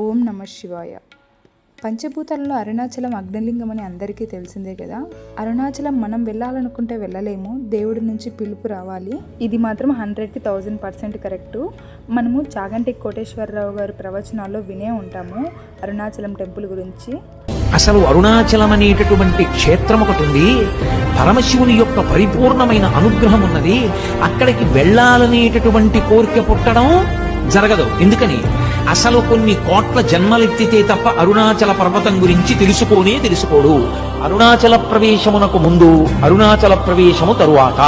ఓం నమ శివాయ. పంచభూతాలలో అరుణాచలం అగ్నిలింగం అని అందరికీ తెలిసిందే కదా. అరుణాచలం మనం వెళ్ళాలనుకుంటే వెళ్ళలేము, దేవుడి నుంచి పిలుపు రావాలి. ఇది మాత్రం 100కి 1000% కరెక్టు. మనము చాగంటి కోటేశ్వరరావు గారి ప్రవచనాల్లో వినే ఉంటాము అరుణాచలం టెంపుల్ గురించి. అసలు అరుణాచలం అనేటటువంటి క్షేత్రం ఒకటి ఉంది. పరమశివుని యొక్క పరిపూర్ణమైన అనుగ్రహం ఉన్నది. అక్కడికి వెళ్ళాలనేటటువంటి కోరిక పుట్టడం జరగదు. ఎందుకని? అసలు కొన్ని కోట్ల జన్మలెత్తితే తప్ప అరుణాచల పర్వతం గురించి తెలుసుకోడు. అరుణాచల ప్రవేశమునకు ముందు, అరుణాచల ప్రవేశము తరువాత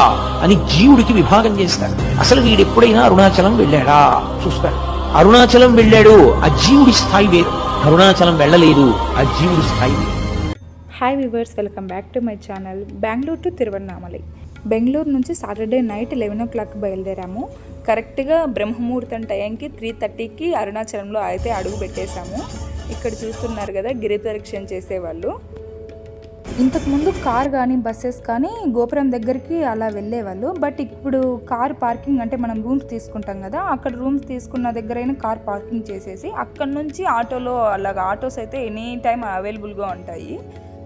అని జీవుడికి విభాగం చేస్తారు. అసలు వీడెప్పుడైనా అరుణాచలం వెళ్ళాడా చూస్తాడు. అరుణాచలం వెళ్ళాడు, ఆ జీవుడి స్థాయి వేరు. అరుణాచలం వెళ్ళలేదు, ఆ జీవుడి స్థాయి వేరు. Hi viewers, welcome back to my channel. Bengaluru to Tiruvannamalai. Bengaluru నుంచి సాటర్డే నైట్ 11 o'clock బయలుదేరాము. కరెక్ట్గా బ్రహ్మముహూర్తం టైంకి 3:30కి అరుణాచలంలో అయితే అడుగు పెట్టేశాము. ఇక్కడ చూస్తున్నారు కదా గిరి ప్రదక్షిణ చేసేవాళ్ళు. ఇంతకుముందు కార్ కానీ బస్సెస్ కానీ గోపురం దగ్గరికి అలా వెళ్ళేవాళ్ళు. బట్ ఇప్పుడు కార్ పార్కింగ్ అంటే మనం రూమ్స్ తీసుకుంటాం కదా, అక్కడ రూమ్స్ తీసుకున్న దగ్గరైనా కార్ పార్కింగ్ చేసేసి అక్కడ నుంచి ఆటోలో అలాగా ఆటోస్ అయితే ఎనీ టైం అవైలబుల్గా ఉంటాయి.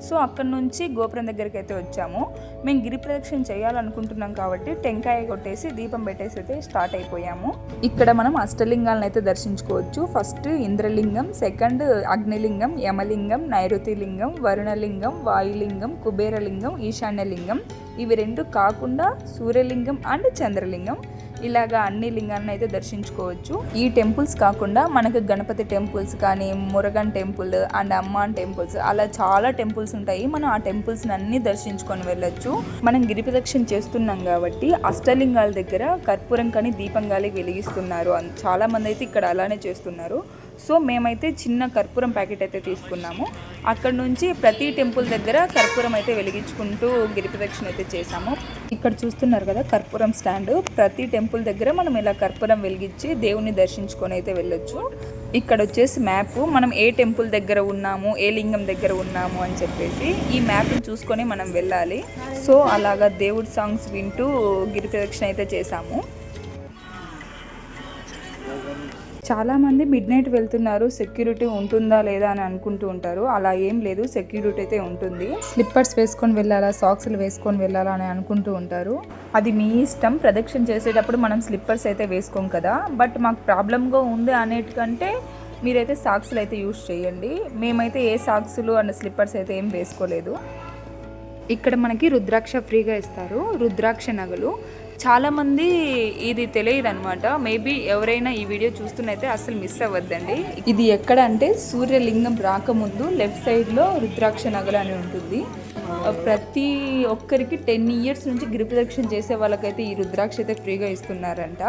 సో అక్కడ నుంచి గోపురం దగ్గరికి అయితే వచ్చాము. మేము గిరి ప్రదక్షిణ చేయాలనుకుంటున్నాం కాబట్టి టెంకాయ కొట్టేసి దీపం పెట్టేసి అయితే స్టార్ట్ అయిపోయాము. ఇక్కడ మనం అష్టలింగాలను అయితే దర్శించుకోవచ్చు. ఫస్ట్ ఇంద్రలింగం, సెకండ్ అగ్నిలింగం, యమలింగం, నైరుతిలింగం, వరుణలింగం, వాయులింగం, కుబేరలింగం, ఈశాన్యలింగం. ఇవి రెండు కాకుండా సూర్యలింగం అండ్ చంద్రలింగం. ఇలాగా అన్ని లింగాలను అయితే దర్శించుకోవచ్చు. ఈ టెంపుల్స్ కాకుండా మనకు గణపతి టెంపుల్స్ కానీ, Murugan temple and Amman temples అలా చాలా టెంపుల్స్ ఉంటాయి. మనం ఆ టెంపుల్స్ అన్ని దర్శించుకొని వెళ్ళొచ్చు. మనం గిరి ప్రదక్షిణ చేస్తున్నాం కాబట్టి అష్టలింగాల దగ్గర కర్పూరం కానీ దీపం కానీ వెలిగిస్తున్నారు. చాలా మంది అయితే ఇక్కడ అలానే చేస్తున్నారు. సో మేమైతే చిన్న కర్పూరం ప్యాకెట్ అయితే తీసుకున్నాము. అక్కడ నుంచి ప్రతి టెంపుల్ దగ్గర కర్పూరం అయితే వెలిగించుకుంటూ గిరి ప్రదక్షిణ అయితే చేసాము. ఇక్కడ చూస్తున్నారు కదా కర్పూరం స్టాండ్. ప్రతి టెంపుల్ దగ్గర మనం ఇలా కర్పూరం వెలిగించి దేవుని దర్శించుకొని అయితే వెళ్ళొచ్చు. ఇక్కడ వచ్చేసి మ్యాప్, మనం ఏ టెంపుల్ దగ్గర ఉన్నాము, ఏ లింగం దగ్గర ఉన్నాము అని చెప్పేసి ఈ మ్యాప్ని చూసుకొని మనం వెళ్ళాలి. సో అలాగా దేవుడి సాంగ్స్ వింటూ గిరి ప్రదక్షిణ అయితే చేసాము. చాలామంది మిడ్ నైట్ వెళ్తున్నారు, సెక్యూరిటీ ఉంటుందా లేదా అని అనుకుంటూ ఉంటారు. అలా ఏం లేదు, సెక్యూరిటీ అయితే ఉంటుంది. స్లిప్పర్స్ వేసుకొని వెళ్ళాలా, సాక్స్లు వేసుకొని వెళ్ళాలా అని అనుకుంటూ ఉంటారు. అది మీ ఇష్టం. ప్రదక్షిణ చేసేటప్పుడు మనం స్లిప్పర్స్ అయితే వేసుకోం కదా. బట్ మాకు ప్రాబ్లంగా ఉంది అనేటికంటే మీరైతే సాక్స్లు అయితే యూజ్ చేయండి. మేమైతే ఏ సాక్స్లు అండ్ స్లిప్పర్స్ అయితే ఏం వేసుకోలేదు. ఇక్కడ మనకి రుద్రాక్ష ఫ్రీగా ఇస్తారు, రుద్రాక్ష నగలు. చాలామంది ఇది తెలియదు అనమాట. మేబీ ఎవరైనా ఈ వీడియో చూస్తున్నైతే అసలు మిస్ అవ్వద్దండి. ఇది ఎక్కడ అంటే సూర్యలింగం రాకముందు లెఫ్ట్ సైడ్లో రుద్రాక్ష నగలు అని ఉంటుంది. ప్రతి ఒక్కరికి 10 years నుంచి గిరి ప్రదక్షిణ చేసే వాళ్ళకైతే ఈ రుద్రాక్ష అయితే ఫ్రీగా ఇస్తున్నారంట.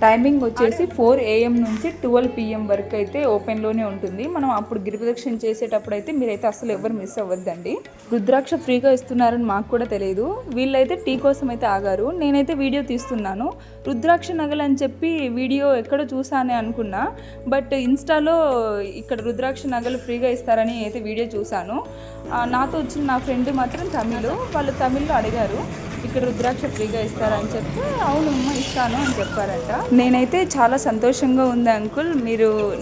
టైమింగ్ వచ్చేసి 4 AM నుంచి 12 PM వరకు అయితే ఓపెన్లోనే ఉంటుంది. మనం అప్పుడు గిరి ప్రదక్షిణ చేసేటప్పుడు అయితే మీరైతే అసలు ఎవరు మిస్ అవ్వద్దండి. రుద్రాక్ష ఫ్రీగా ఇస్తున్నారని మాకు కూడా తెలియదు. వీళ్ళైతే టీ కోసం అయితే ఆగారు. నేనైతే వీడియో తీస్తున్నాను. రుద్రాక్ష నగలు అని చెప్పి వీడియో ఎక్కడో చూసానే అనుకున్నా. బట్ ఇన్స్టాలో ఇక్కడ రుద్రాక్ష నగలు ఫ్రీగా ఇస్తారని అయితే వీడియో చూశాను. నాతో వచ్చిన నా ఫ్రెండ్ మాత్రం తమిళ్, వాళ్ళు తమిళ్లో అడిగారు ఇక్కడ రుద్రాక్ష ఫ్రీగా ఇస్తారని చెప్తే అవునమ్మా ఇస్తాను అని చెప్పారంట. నేనైతే చాలా సంతోషంగా ఉంది అంకుల్,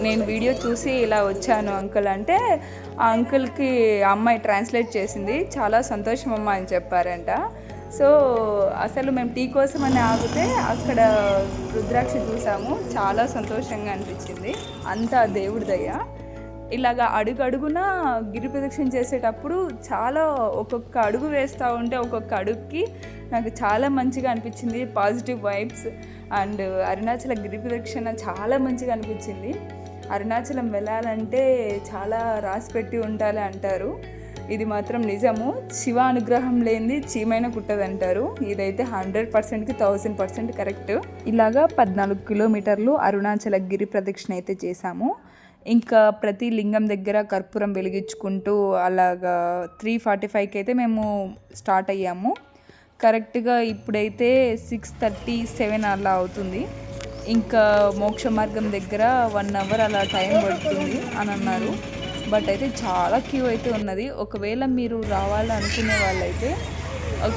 నేను వీడియో చూసి ఇలా వచ్చాను అంకుల్ అంటే ఆ అంకుల్కి అమ్మాయి ట్రాన్స్లేట్ చేసింది. చాలా సంతోషం అమ్మా అని చెప్పారంట. సో అసలు మేము టీ కోసం అని ఆగితే అక్కడ రుద్రాక్ష చూసాము. చాలా సంతోషంగా అనిపించింది. అంతా దేవుడి దయ. ఇలాగా అడుగున గిరి ప్రదక్షిణ చేసేటప్పుడు చాలా ఒక్కొక్క అడుగు వేస్తూ ఉంటే ఒక్కొక్క అడుగుకి నాకు చాలా మంచిగా అనిపించింది. Positive vibes. అండ్ అరుణాచల గిరి ప్రదక్షిణ చాలా మంచిగా అనిపించింది. అరుణాచలం వెళ్ళాలంటే చాలా రాసి పెట్టి ఉండాలి అంటారు. ఇది మాత్రం నిజము. శివ అనుగ్రహం లేనిది చీమైన కుట్టదంటారు. ఇదైతే 100%కి 1000% కరెక్ట్. ఇలాగా 14 kilometers అరుణాచల గిరి ప్రదక్షిణ అయితే చేశాము. ఇంకా ప్రతి లింగం దగ్గర కర్పూరం వెలిగించుకుంటూ అలాగా 3:45కి అయితే మేము స్టార్ట్ అయ్యాము. కరెక్ట్గా ఇప్పుడైతే 6:37 అలా అవుతుంది. ఇంకా మోక్ష మార్గం దగ్గర 1 hour అలా టైం పడుతుంది అని అన్నారు. బట్ అయితే చాలా క్యూ అయితే ఉన్నది. ఒకవేళ మీరు రావాలనుకునే వాళ్ళైతే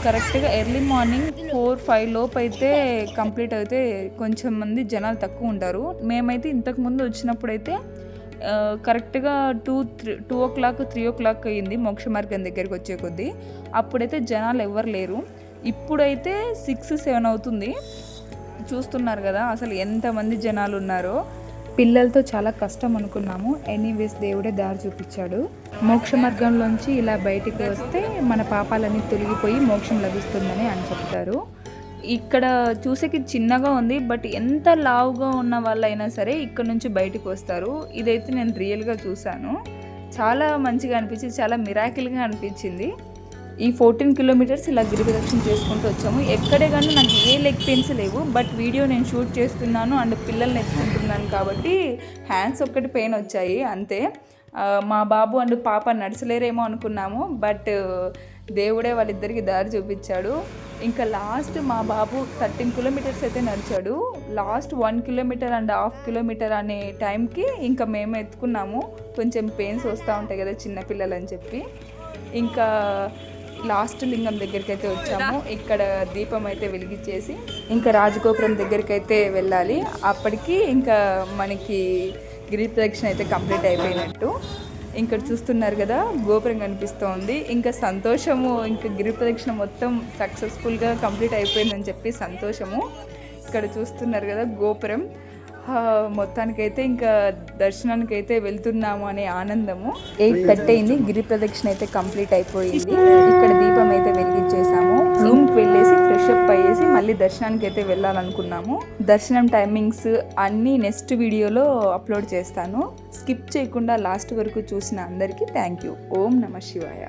కరెక్ట్గా ఎర్లీ మార్నింగ్ 4-5 లోపు అయితే కంప్లీట్ అయితే కొంచెం మంది జనాలు తక్కువ ఉంటారు. మేమైతే ఇంతకుముందు వచ్చినప్పుడు అయితే కరెక్ట్గా 2-3 అయింది మోక్ష మార్గం దగ్గరికి వచ్చే కొద్దీ. అప్పుడైతే జనాలు ఎవ్వరు లేరు. ఇప్పుడైతే 6-7 అవుతుంది. చూస్తున్నారు కదా అసలు ఎంతమంది జనాలు ఉన్నారో. పిల్లలతో చాలా కష్టం అనుకున్నాము. ఎనీవేస్ దేవుడే దారి చూపించాడు. మోక్ష మార్గంలోంచి ఇలా బయటికి వస్తే మన పాపాలన్నీ తొలగిపోయి మోక్షం లభిస్తుందని అని చెప్తారు. ఇక్కడ చూసేకి చిన్నగా ఉంది, బట్ ఎంత లావుగా ఉన్న వాళ్ళైనా సరే ఇక్కడ నుంచి బయటకు వస్తారు. ఇదైతే నేను రియల్గా చూశాను. చాలా మంచిగా అనిపించింది, చాలా మిరాకిల్గా అనిపించింది. ఈ 14 కిలోమీటర్స్ ఇలా గిరి ప్రదక్షిణ చేసుకుంటూ వచ్చాము. ఎక్కడే కానీ నాకు ఏ లెగ్ పెయిన్స్ లేవు, బట్ వీడియో నేను షూట్ చేస్తున్నాను అండ్ పిల్లల్ని ఎత్తుకుంటున్నాను కాబట్టి హ్యాండ్స్ ఒక్కటి పెయిన్ వచ్చాయి అంతే. మా బాబు అండ్ పాప నడచలేరేమో అనుకున్నాము, బట్ దేవుడే వాళ్ళిద్దరికి దారి చూపించాడు. ఇంకా లాస్ట్ మా బాబు 13 కిలోమీటర్స్ అయితే నడిచాడు. లాస్ట్ 1.5 కిలోమీటర్ అనే టైంకి ఇంకా మేము ఎత్తుకున్నాము. కొంచెం పెయిన్స్ వస్తూ ఉంటాయి కదా చిన్నపిల్లలు అని చెప్పి. ఇంకా లాస్ట్ లింగం దగ్గరికి అయితే వచ్చాము. ఇక్కడ దీపం అయితే వెలిగించేసి ఇంకా రాజగోపురం దగ్గరికి అయితే వెళ్ళాలి. అప్పటికి ఇంకా మనకి గిరి ప్రదక్షిణ అయితే కంప్లీట్ అయిపోయినట్టు. ఇక్కడ చూస్తున్నారు కదా గోపురం కనిపిస్తోంది. ఇంకా సంతోషము, ఇంకా గిరి ప్రదక్షిణ మొత్తం సక్సెస్ఫుల్గా కంప్లీట్ అయిపోయిందని చెప్పి సంతోషము. ఇక్కడ చూస్తున్నారు కదా గోపురం. మొత్తానికైతే ఇంకా దర్శనానికి అయితే వెళ్తున్నాము అనే ఆనందము. 8:30 అయింది. గిరి ప్రదక్షిణ అయితే కంప్లీట్ అయిపోయింది. ఇక్కడ దీపం అయితే వెలిగించేసాము. రూమ్కి వెళ్ళేసి ఫ్రెష్ అప్ అయ్యేసి మళ్ళీ దర్శనానికి అయితే వెళ్ళాలనుకున్నాము. దర్శనం టైమింగ్స్ అన్నీ నెక్స్ట్ వీడియోలో అప్లోడ్ చేస్తాను. స్కిప్ చేయకుండా లాస్ట్ వరకు చూసిన అందరికీ థ్యాంక్ యూ. ఓం నమః శివాయ.